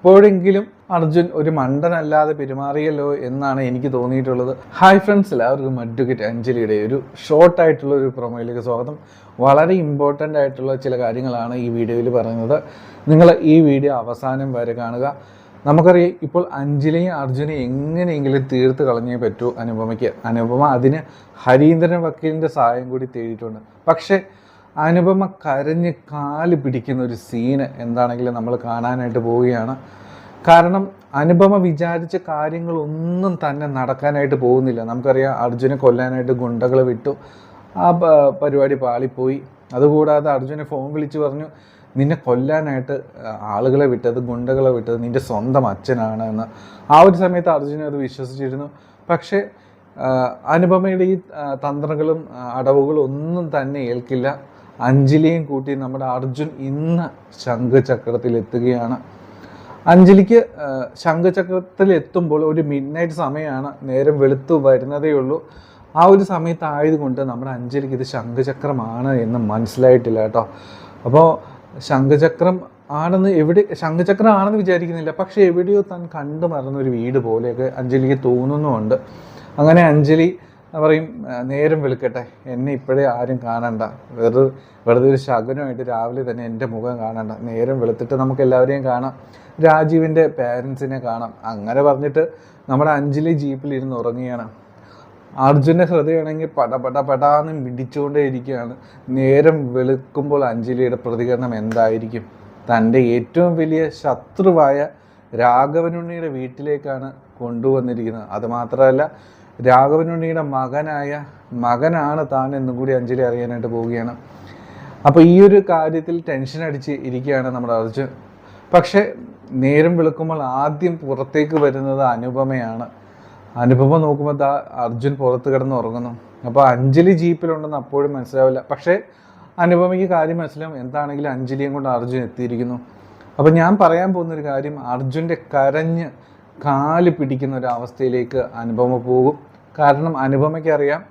ഇപ്പോഴെങ്കിലും അർജുൻ ഒരു മണ്ടനല്ലാതെ പെരുമാറിയല്ലോ എന്നാണ് എനിക്ക് തോന്നിയിട്ടുള്ളത്. ഹായ് ഫ്രണ്ട്സ്, എല്ലാവർക്കും അഡ്വക്കേറ്റ് അഞ്ജലിയുടെ ഒരു ഷോർട്ടായിട്ടുള്ള ഒരു പ്രൊമോയിലേക്ക് സ്വാഗതം. വളരെ ഇമ്പോർട്ടൻ്റ് ആയിട്ടുള്ള ചില കാര്യങ്ങളാണ് ഈ വീഡിയോയിൽ പറയുന്നത്. നിങ്ങൾ ഈ വീഡിയോ അവസാനം വരെ കാണുക. നമുക്കറിയാം, ഇപ്പോൾ അഞ്ജലിയും അർജുനെ എങ്ങനെയെങ്കിലും തീർത്ത് കളഞ്ഞേ പറ്റൂ അനുപമയ്ക്ക്. അനുപമ അതിന് ഹരീന്ദ്രൻ വക്കീലിൻ്റെ സഹായം കൂടി തേടിയിട്ടുണ്ട്. പക്ഷേ അനുപമ കരഞ്ഞ് കാല് പിടിക്കുന്ന ഒരു സീന് എന്താണെങ്കിലും നമ്മൾ കാണാനായിട്ട് പോവുകയാണ്. കാരണം അനുപമ വിചാരിച്ച കാര്യങ്ങളൊന്നും തന്നെ നടക്കാനായിട്ട് പോകുന്നില്ല. നമുക്കറിയാം, അർജുനെ കൊല്ലാനായിട്ട് ഗുണ്ടകൾ വിട്ടു, ആ പരിപാടി പാളിപ്പോയി. അതുകൂടാതെ അർജുനെ ഫോൺ വിളിച്ച് പറഞ്ഞു, നിന്നെ കൊല്ലാനായിട്ട് ആളുകളെ വിട്ടത്, ഗുണ്ടകളെ വിട്ടത് നിൻ്റെ സ്വന്തം അച്ഛനാണ് എന്ന്. ആ ഒരു സമയത്ത് അർജുന അത് വിശ്വസിച്ചിരുന്നു. പക്ഷേ അനുപമയുടെ ഈ തന്ത്രങ്ങളും അടവുകളും ഒന്നും തന്നെ ഏൽക്കില്ല. അഞ്ജലിയും കൂട്ടി നമ്മുടെ അർജുൻ ഇന്ന് ശംഖചക്രത്തിൽ എത്തുകയാണ്. അഞ്ജലിക്ക് ശംഖചക്രത്തിൽ എത്തുമ്പോൾ ഒരു മിഡ് നൈറ്റ് സമയമാണ്, നേരം വെളുത്തു വരുന്നതേ ഉള്ളൂ. ആ ഒരു സമയത്തായതുകൊണ്ട് നമ്മുടെ അഞ്ജലിക്ക് ഇത് ശംഖചക്രമാണ് എന്ന് മനസ്സിലായിട്ടില്ല കേട്ടോ. അപ്പോൾ ശംഖചക്രം ആണെന്ന് വിചാരിക്കുന്നില്ല. പക്ഷേ എവിടെയോ താൻ കണ്ടു മറന്നൊരു വീട് പോലെയൊക്കെ അഞ്ജലിക്ക് തോന്നുന്നുമുണ്ട്. അങ്ങനെ അഞ്ജലി പറയും, നേരം വെളുക്കട്ടെ, എന്നെ ഇപ്പോഴേ ആരും കാണണ്ട, വെറുതെ ഒരു ശകുനമായിട്ട് രാവിലെ തന്നെ എൻ്റെ മുഖം കാണണ്ട, നേരം വെളുത്തിട്ട് നമുക്ക് എല്ലാവരെയും കാണാം, രാജീവിൻ്റെ പേരൻസിനെ കാണാം. അങ്ങനെ പറഞ്ഞിട്ട് നമ്മുടെ അഞ്ജലി ജീപ്പിലിരുന്ന് ഉറങ്ങുകയാണ്. അർജുൻ്റെ ഹൃദയമാണെങ്കിൽ പടാന്ന് മിടിച്ചുകൊണ്ടേ ഇരിക്കുകയാണ്. നേരം വെളുക്കുമ്പോൾ അഞ്ജലിയുടെ പ്രതികരണം എന്തായിരിക്കും? തൻ്റെ ഏറ്റവും വലിയ ശത്രുവായ രാഘവനുണ്ണിയുടെ വീട്ടിലേക്കാണ് കൊണ്ടുവന്നിരിക്കുന്നത്. അതുമാത്രമല്ല, രാഘവനുണ്ണിയുടെ മകനാണ് താൻ എന്നും കൂടി അഞ്ജലി അറിയാനായിട്ട് പോവുകയാണ്. അപ്പോൾ ഈ ഒരു കാര്യത്തിൽ ടെൻഷൻ അടിച്ച് ഇരിക്കുകയാണ് നമ്മുടെ അർജുൻ. പക്ഷേ നേരം വെളുക്കുമ്പോൾ ആദ്യം പുറത്തേക്ക് വരുന്നത് അനുപമയാണ്. അനുപമ നോക്കുമ്പോൾ അർജുൻ പുറത്ത് കിടന്ന് ഉറങ്ങുന്നു. അപ്പോൾ അഞ്ജലി ജീപ്പിലുണ്ടെന്ന് അപ്പോഴും മനസ്സിലാവില്ല. പക്ഷേ അനുപമയ്ക്ക് കാര്യം മനസ്സിലാവും, എന്താണെങ്കിലും അഞ്ജലിയും കൊണ്ട് അർജുൻ എത്തിയിരിക്കുന്നു. അപ്പോൾ ഞാൻ പറയാൻ പോകുന്നൊരു കാര്യം, അർജുൻ്റെ കരഞ്ഞ് കാല് പിടിക്കുന്ന ഒരു അവസ്ഥയിലേക്ക് അനുപമ പോകും. കാരണം അനുപമയ്ക്ക് അറിയാം,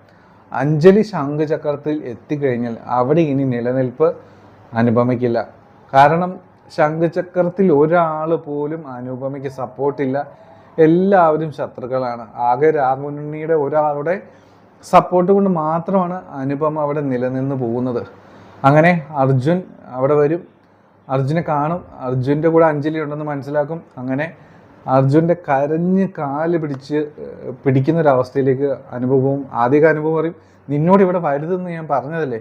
അഞ്ജലി ശംഖചക്രത്തിൽ എത്തിക്കഴിഞ്ഞാൽ അവിടെ ഇനി നിലനിൽപ്പ് അനുപമയ്ക്കില്ല. കാരണം ശംഖചക്രത്തിൽ ഒരാൾ പോലും അനുപമയ്ക്ക് സപ്പോർട്ടില്ല, എല്ലാവരും ശത്രുക്കളാണ്. ആകെ രാഘവനുണ്ണിയുടെ ഒരാളുടെ സപ്പോർട്ട് കൊണ്ട് മാത്രമാണ് അനുപമ അവിടെ നിലനിന്ന് പോകുന്നത്. അങ്ങനെ അർജുൻ അവിടെ വരും, അർജുനെ കാണും, അർജുൻ്റെ കൂടെ അഞ്ജലി ഉണ്ടെന്ന് മനസ്സിലാക്കും. അങ്ങനെ അർജുൻ്റെ കരഞ്ഞ് കാല് പിടിക്കുന്നൊരവസ്ഥയിലേക്ക് അനുഭവവും. ആദ്യമൊക്കെ അനുഭവം പറയും, നിന്നോട് ഇവിടെ വരുതെന്ന് ഞാൻ പറഞ്ഞതല്ലേ,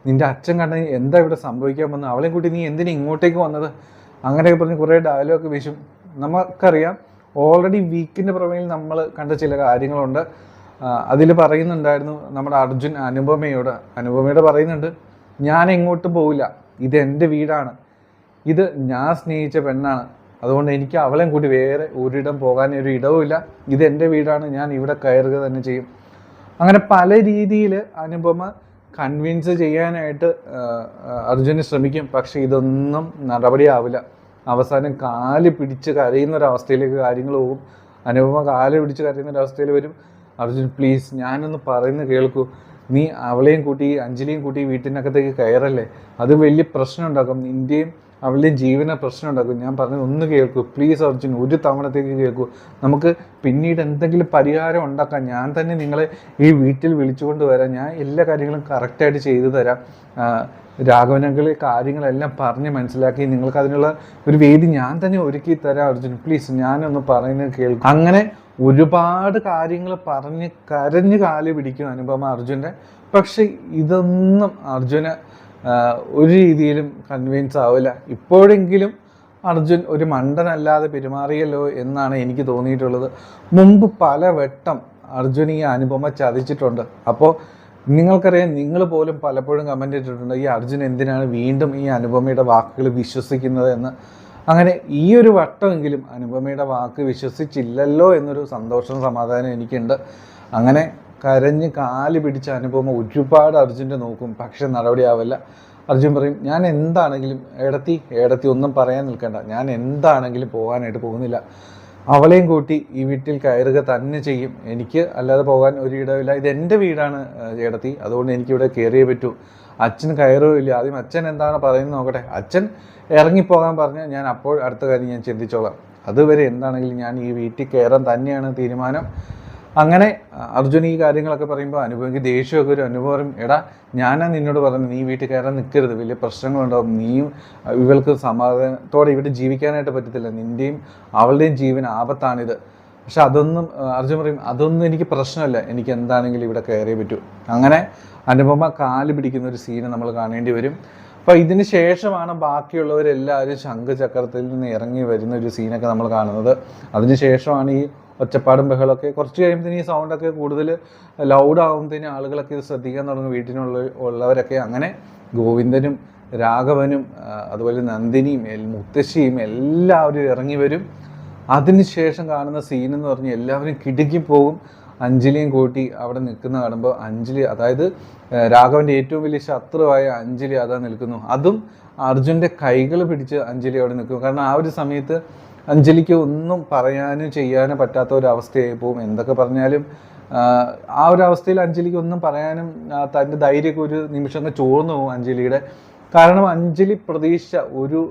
നിൻ്റെ അച്ഛൻ കണ്ട എന്താ ഇവിടെ സംഭവിക്കാൻ വന്നത്, അവളെ കൂട്ടി നീ എന്തിനാ ഇങ്ങോട്ടേക്ക് വന്നത്, അങ്ങനെയൊക്കെ പറഞ്ഞ് കുറേ ഡയലോഗ് വീശും. നമുക്കറിയാം, ഓൾറെഡി വീക്കിൻ്റെ പുറമേൽ നമ്മൾ കണ്ട ചില കാര്യങ്ങളുണ്ട്. അതിൽ പറയുന്നുണ്ടായിരുന്നു നമ്മുടെ അർജുൻ അനുപമയോട് പറയുന്നുണ്ട്, ഞാൻ എങ്ങോട്ടും പോവില്ല, ഇത് എൻ്റെ വീടാണ്, ഇത് ഞാൻ സ്നേഹിച്ച പെണ്ണാണ്, അതുകൊണ്ട് എനിക്ക് അവളെയും കൂടി വേറെ ഒരിടം പോകാൻ ഒരു ഇടവുമില്ല, ഇത് എൻ്റെ വീടാണ്, ഞാൻ ഇവിടെ കയറുക തന്നെ ചെയ്യും. അങ്ങനെ പല രീതിയിൽ അനുപമ കൺവിൻസ് ചെയ്യാനായിട്ട് അർജുന് ശ്രമിക്കും. പക്ഷെ ഇതൊന്നും നടപടിയാവില്ല. അവസാനം കാല് പിടിച്ച് കരയുന്നൊരവസ്ഥയിലേക്ക് കാര്യങ്ങൾ പോകും. അനുപമ കാല് പിടിച്ച് കരയുന്നൊരവസ്ഥയിൽ വരും. അർജുൻ, പ്ലീസ് ഞാനൊന്ന് പറയുന്നത് കേൾക്കൂ, നീ അവളെയും കൂട്ടി അഞ്ജലിയും കൂട്ടി വീട്ടിനകത്തേക്ക് കയറല്ലേ, അത് വലിയ പ്രശ്നം ഉണ്ടാക്കും, നിൻ്റെയും അവളുടെയും ജീവന പ്രശ്നം ഉണ്ടാക്കും, ഞാൻ പറഞ്ഞത് ഒന്ന് കേൾക്കൂ പ്ലീസ് അർജുൻ, ഒരു തവണത്തേക്ക് കേൾക്കൂ, നമുക്ക് പിന്നീട് എന്തെങ്കിലും പരിഹാരം ഉണ്ടാക്കാം, ഞാൻ തന്നെ നിങ്ങളെ ഈ വീട്ടിൽ വിളിച്ചുകൊണ്ട് വരാം, ഞാൻ എല്ലാ കാര്യങ്ങളും കറക്റ്റായിട്ട് ചെയ്തു തരാം, രാഘവനങ്ങളെ കാര്യങ്ങളെല്ലാം പറഞ്ഞ് മനസ്സിലാക്കി നിങ്ങൾക്ക് അതിനുള്ള ഒരു വേദി ഞാൻ തന്നെ ഒരുക്കി തരാം അർജുൻ, പ്ലീസ് ഞാനൊന്ന് പറയുന്നത് കേൾക്കും. അങ്ങനെ ഒരുപാട് കാര്യങ്ങൾ പറഞ്ഞ് കരഞ്ഞ് കാല് പിടിക്കും അനുപമ അർജുൻ്റെ. പക്ഷെ ഇതൊന്നും അർജുന് ഒരു രീതിയിലും കൺവിൻസ് ആവില്ല. ഇപ്പോഴെങ്കിലും അർജുൻ ഒരു മണ്ടനല്ലാതെ പെരുമാറിയല്ലോ എന്നാണ് എനിക്ക് തോന്നിയിട്ടുള്ളത്. മുമ്പ് പലവട്ടം അർജുൻ ഈ അനുപമ ചതിച്ചിട്ടുണ്ട്. അപ്പോൾ നിങ്ങൾക്കറിയാം, നിങ്ങൾ പോലും പലപ്പോഴും കമൻ്റ് ഇട്ടിട്ടുണ്ട്, ഈ അർജുൻ എന്തിനാണ് വീണ്ടും ഈ അനുപമയുടെ വാക്കുകൾ വിശ്വസിക്കുന്നത് എന്ന്. അങ്ങനെ ഈ ഒരു വട്ടമെങ്കിലും അനുപമയുടെ വാക്ക് വിശ്വസിച്ചില്ലല്ലോ എന്നൊരു സന്തോഷം സമാധാനം എനിക്കുണ്ട്. അങ്ങനെ കരഞ്ഞ് കാല് പിടിച്ച അനുപമ ഒരുപാട് അർജുൻ്റെ നോക്കും. പക്ഷെ നടപടിയാവില്ല. അർജുൻ പറയും, ഞാൻ എന്താണെങ്കിലും ഏടത്തി ഒന്നും പറയാൻ നിൽക്കണ്ട, ഞാൻ എന്താണെങ്കിലും പോകാനായിട്ട് പോകുന്നില്ല, അവളെയും കൂട്ടി ഈ വീട്ടിൽ കയറുക തന്നെ ചെയ്യും, എനിക്ക് അല്ലാതെ പോകാൻ ഒരു ഇടമില്ല, ഇത് എൻ്റെ വീടാണ് ഏടത്തി, അതുകൊണ്ട് എനിക്കിവിടെ കയറിയേ പറ്റൂ, അച്ഛൻ കയറുകയില്ല, ആദ്യം അച്ഛൻ എന്താണ് പറയുന്നത് നോക്കട്ടെ, അച്ഛൻ ഇറങ്ങിപ്പോകാൻ പറഞ്ഞാൽ ഞാൻ അപ്പോൾ അടുത്ത കാര്യം ഞാൻ ചിന്തിച്ചോളാം. അതുവരെ എന്താണെങ്കിലും ഞാൻ ഈ വീട്ടിൽ കയറാൻ തന്നെയാണ് തീരുമാനം. അങ്ങനെ അർജുൻ ഈ കാര്യങ്ങളൊക്കെ പറയുമ്പോൾ അനുഭവിക്ക് ദേഷ്യമൊക്കെ ഒരു അനുഭവം, എടാ ഞാനാ നിന്നോട് പറഞ്ഞു നീ വീട്ടിൽ കയറാൻ നിൽക്കരുത്, വലിയ പ്രശ്നങ്ങളുണ്ടാവും, നീയും ഇവൾക്ക് സമാധാനത്തോടെ ഇവിടെ ജീവിക്കാനായിട്ട് പറ്റത്തില്ല, നിൻ്റെയും അവളുടെയും ജീവൻ ആപത്താണിത്. പക്ഷെ അതൊന്നും അർജുൻ പറയും അതൊന്നും എനിക്ക് പ്രശ്നമല്ല, എനിക്ക് എന്താണെങ്കിലും ഇവിടെ കയറിയേ പറ്റൂ. അങ്ങനെ അനുപമ കാല് പിടിക്കുന്ന ഒരു സീന് നമ്മൾ കാണേണ്ടി വരും. അപ്പോൾ ഇതിന് ശേഷമാണ് ബാക്കിയുള്ളവരെല്ലാവരും ശംഖുചക്രത്തിൽ നിന്ന് ഇറങ്ങി വരുന്ന ഒരു സീനൊക്കെ നമ്മൾ കാണുന്നത്. അതിനുശേഷമാണ് ഈ ഒച്ചപ്പാടും ബഹളമൊക്കെ. കുറച്ച് കഴിയുമ്പോഴത്തേന് ഈ സൗണ്ടൊക്കെ കൂടുതൽ ലൗഡ് ആകുമ്പോഴത്തേന് ആളുകളൊക്കെ ഇത് ശ്രദ്ധിക്കാൻ തുടങ്ങും, ഉള്ളവരൊക്കെ. അങ്ങനെ ഗോവിന്ദനും രാഘവനും അതുപോലെ നന്ദിനിയും മുത്തശ്ശിയും എല്ലാവരും ഇറങ്ങി വരും. അതിനുശേഷം കാണുന്ന സീൻ എന്ന് പറഞ്ഞാൽ എല്ലാവരും കിടുക്കി പോകും. അഞ്ജലിയും കൂട്ടി അവിടെ നിൽക്കുന്ന കാണുമ്പോൾ അഞ്ജലി, അതായത് രാഘവൻ്റെ ഏറ്റവും വലിയ ശത്രുവായ അഞ്ജലി അതാ നിൽക്കുന്നു. അതും അർജുൻ്റെ കൈകൾ പിടിച്ച് അഞ്ജലി അവിടെ നിൽക്കും. കാരണം ആ ഒരു സമയത്ത് അഞ്ജലിക്ക് ഒന്നും പറയാനും ചെയ്യാനും പറ്റാത്ത ഒരു അവസ്ഥയായി പോകും. എന്തൊക്കെ പറഞ്ഞാലും ആ ഒരു അവസ്ഥയിൽ അഞ്ജലിക്ക് ഒന്നും പറയാനും തൻ്റെ ധൈര്യമൊക്കെ ഒരു നിമിഷം ചോർന്നു പോകും അഞ്ജലിയുടെ. കാരണം അഞ്ജലി പ്രതീക്ഷിച്ച ഒരു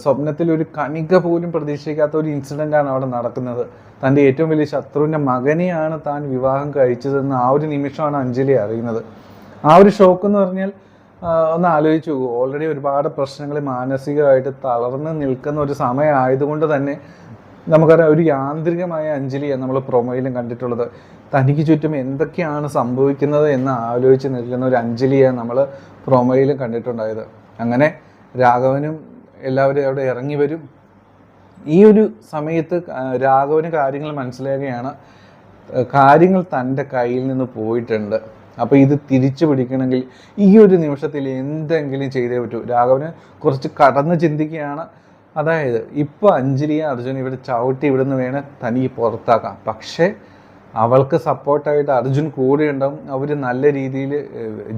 സ്വപ്നത്തിൽ ഒരു കണിക പോലും പ്രതീക്ഷിക്കാത്ത ഒരു ഇൻസിഡൻ്റാണ് അവിടെ നടക്കുന്നത്. തൻ്റെ ഏറ്റവും വലിയ ശത്രുവിൻ്റെ മകനെയാണ് താൻ വിവാഹം കഴിച്ചതെന്ന് ആ ഒരു നിമിഷമാണ് അഞ്ജലി അറിയുന്നത്. ആ ഒരു ഷോക്ക് എന്ന് പറഞ്ഞാൽ ഒന്ന് ആലോചിച്ച് പോകും. ഓൾറെഡി ഒരുപാട് പ്രശ്നങ്ങൾ മാനസികമായിട്ട് തളർന്ന് നിൽക്കുന്ന ഒരു സമയം ആയതുകൊണ്ട് തന്നെ നമുക്കറിയാം ഒരു യാന്ത്രികമായ അഞ്ജലിയാണ് നമ്മൾ പ്രൊമോയിലും കണ്ടിട്ടുള്ളത്. തനിക്ക് ചുറ്റും എന്തൊക്കെയാണ് സംഭവിക്കുന്നത് എന്ന് ആലോചിച്ച് നിൽക്കുന്ന ഒരു അഞ്ജലിയാണ് നമ്മൾ പ്രൊമോയിലും കണ്ടിട്ടുണ്ടായത്. അങ്ങനെ രാഘവനും എല്ലാവരും അവിടെ ഇറങ്ങി വരും. ഈ ഒരു സമയത്ത് രാഘവന് കാര്യങ്ങൾ മനസ്സിലാകുകയാണ്, കാര്യങ്ങൾ തൻ്റെ കയ്യിൽ നിന്ന് പോയിട്ടുണ്ട്. അപ്പോൾ ഇത് തിരിച്ചു പിടിക്കണമെങ്കിൽ ഈ ഒരു നിമിഷത്തിൽ എന്തെങ്കിലും ചെയ്തേ പറ്റൂ. രാഘവന് കുറച്ച് കടന്ന് ചിന്തിക്കുകയാണ്. അതായത് ഇപ്പോൾ അഞ്ജലിയെ അർജുൻ ഇവിടെ ചവിട്ടി ഇവിടുന്ന് വേണേൽ തനിക്ക് പുറത്താക്കാം, പക്ഷേ അവൾക്ക് സപ്പോർട്ടായിട്ട് അർജുൻ കൂടെ ഉണ്ടാവും. അവർ നല്ല രീതിയിൽ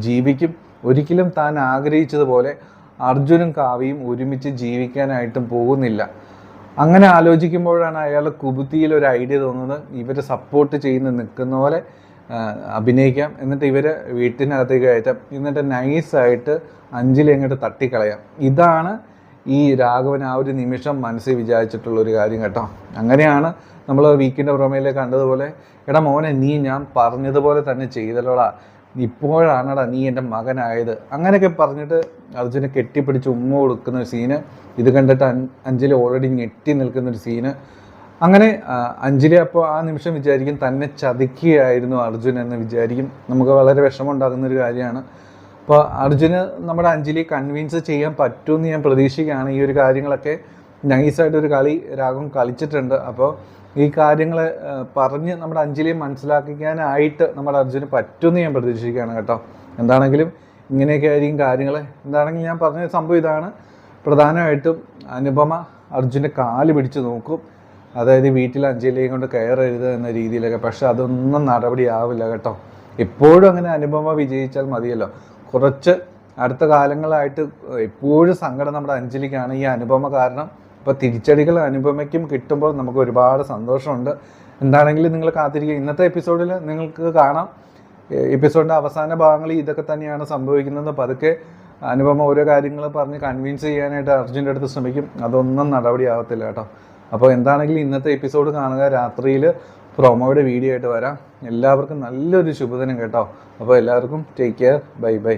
ജീവിക്കും. ഒരിക്കലും താൻ ആഗ്രഹിച്ചതുപോലെ അർജുനും കാവ്യയും ഒരുമിച്ച് ജീവിക്കാനായിട്ടും പോകുന്നില്ല. അങ്ങനെ ആലോചിക്കുമ്പോഴാണ് അയാൾ കുബുത്തിയിൽ ഒരു ഐഡിയ തോന്നുന്നത്, ഇവരെ സപ്പോർട്ട് ചെയ്യുന്ന നിൽക്കുന്ന പോലെ അഭിനയിക്കാം, എന്നിട്ട് ഇവരെ വീട്ടിനകത്തേക്ക് കയറ്റാം, എന്നിട്ട് നൈസായിട്ട് അഞ്ജലി അങ്ങോട്ട് തട്ടിക്കളയാം. ഇതാണ് ഈ രാഘവൻ ആ ഒരു നിമിഷം മനസ്സിൽ വിചാരിച്ചിട്ടുള്ളൊരു കാര്യം കേട്ടോ. അങ്ങനെയാണ് നമ്മൾ വീക്കിൻ്റെ പ്രൊമോയിലെ കണ്ടതുപോലെ, എടാ മോനെ നീ ഞാൻ പറഞ്ഞതുപോലെ തന്നെ ചെയ്തല്ലോടാ, ഇപ്പോഴാണടാ നീ എൻ്റെ മകനായത്, അങ്ങനെയൊക്കെ പറഞ്ഞിട്ട് അർജുനെ കെട്ടിപ്പിടിച്ച് ഉമ്മ കൊടുക്കുന്ന ഒരു സീന്. ഇത് കണ്ടിട്ട് അഞ്ജലി ഓൾറെഡി ഞെട്ടി നിൽക്കുന്നൊരു സീന്. അങ്ങനെ അഞ്ജലി അപ്പോൾ ആ നിമിഷം വിചാരിക്കും തന്നെ ചതിക്കുകയായിരുന്നു അർജുൻ എന്ന് വിചാരിക്കും. നമുക്ക് വളരെ വിഷമമുണ്ടാകുന്നൊരു കാര്യമാണ്. അപ്പോൾ അർജുന് നമ്മുടെ അഞ്ജലിയെ കൺവിൻസ് ചെയ്യാൻ പറ്റുമെന്ന് ഞാൻ പ്രതീക്ഷിക്കുകയാണ്. ഈ ഒരു കാര്യങ്ങളൊക്കെ നൈസായിട്ടൊരു കളി രാഘവൻ കളിച്ചിട്ടുണ്ട്. അപ്പോൾ ഈ കാര്യങ്ങൾ പറഞ്ഞ് നമ്മുടെ അഞ്ജലിയെ മനസ്സിലാക്കിക്കാനായിട്ട് നമ്മുടെ അർജുന് പറ്റുമെന്ന് ഞാൻ പ്രതീക്ഷിക്കുകയാണ് കേട്ടോ. എന്താണെങ്കിലും ഇങ്ങനെയൊക്കെ ആയിരിക്കും കാര്യങ്ങൾ. എന്താണെങ്കിലും ഞാൻ പറഞ്ഞ സംഭവം ഇതാണ്. പ്രധാനമായിട്ടും അനുപമ അർജുൻ്റെ കാല് പിടിച്ച് നോക്കും, അതായത് വീട്ടിൽ അഞ്ജലിയെ കൊണ്ട് കയറരുത് എന്ന രീതിയിലൊക്കെ. പക്ഷെ അതൊന്നും നടപടിയാവില്ല കേട്ടോ. എപ്പോഴും അങ്ങനെ അനുപമ വിജയിച്ചാൽ മതിയല്ലോ. കുറച്ച് അടുത്ത കാലങ്ങളായിട്ട് എപ്പോഴും സങ്കടം നമ്മുടെ അഞ്ജലിക്കാണ് ഈ അനുപമ കാരണം. അപ്പോൾ തിരിച്ചടികൾ അനുപമയ്ക്കും കിട്ടുമ്പോൾ നമുക്ക് ഒരുപാട് സന്തോഷമുണ്ട്. എന്താണെങ്കിലും നിങ്ങൾ കാത്തിരിക്കുക. ഇന്നത്തെ എപ്പിസോഡിൽ നിങ്ങൾക്ക് കാണാം, എപ്പിസോഡിൻ്റെ അവസാന ഭാഗങ്ങളിൽ ഇതൊക്കെ തന്നെയാണ് സംഭവിക്കുന്നത്. പതുക്കെ അനുപമ ഓരോ കാര്യങ്ങൾ പറഞ്ഞ് കൺവിൻസ് ചെയ്യാനായിട്ട് അർജുൻ്റെ അടുത്ത് ശ്രമിക്കും. അതൊന്നും നടപടിയാവത്തില്ല കേട്ടോ. അപ്പോൾ എന്താണെങ്കിലും ഇന്നത്തെ എപ്പിസോഡ് കാണുക. രാത്രിയിൽ പ്രൊമോയുടെ വീഡിയോ ആയിട്ട് വരാം. എല്ലാവർക്കും നല്ലൊരു ശുഭദിനം കേട്ടോ. അപ്പോൾ എല്ലാവർക്കും ടേക്ക് കെയർ, ബൈ ബൈ.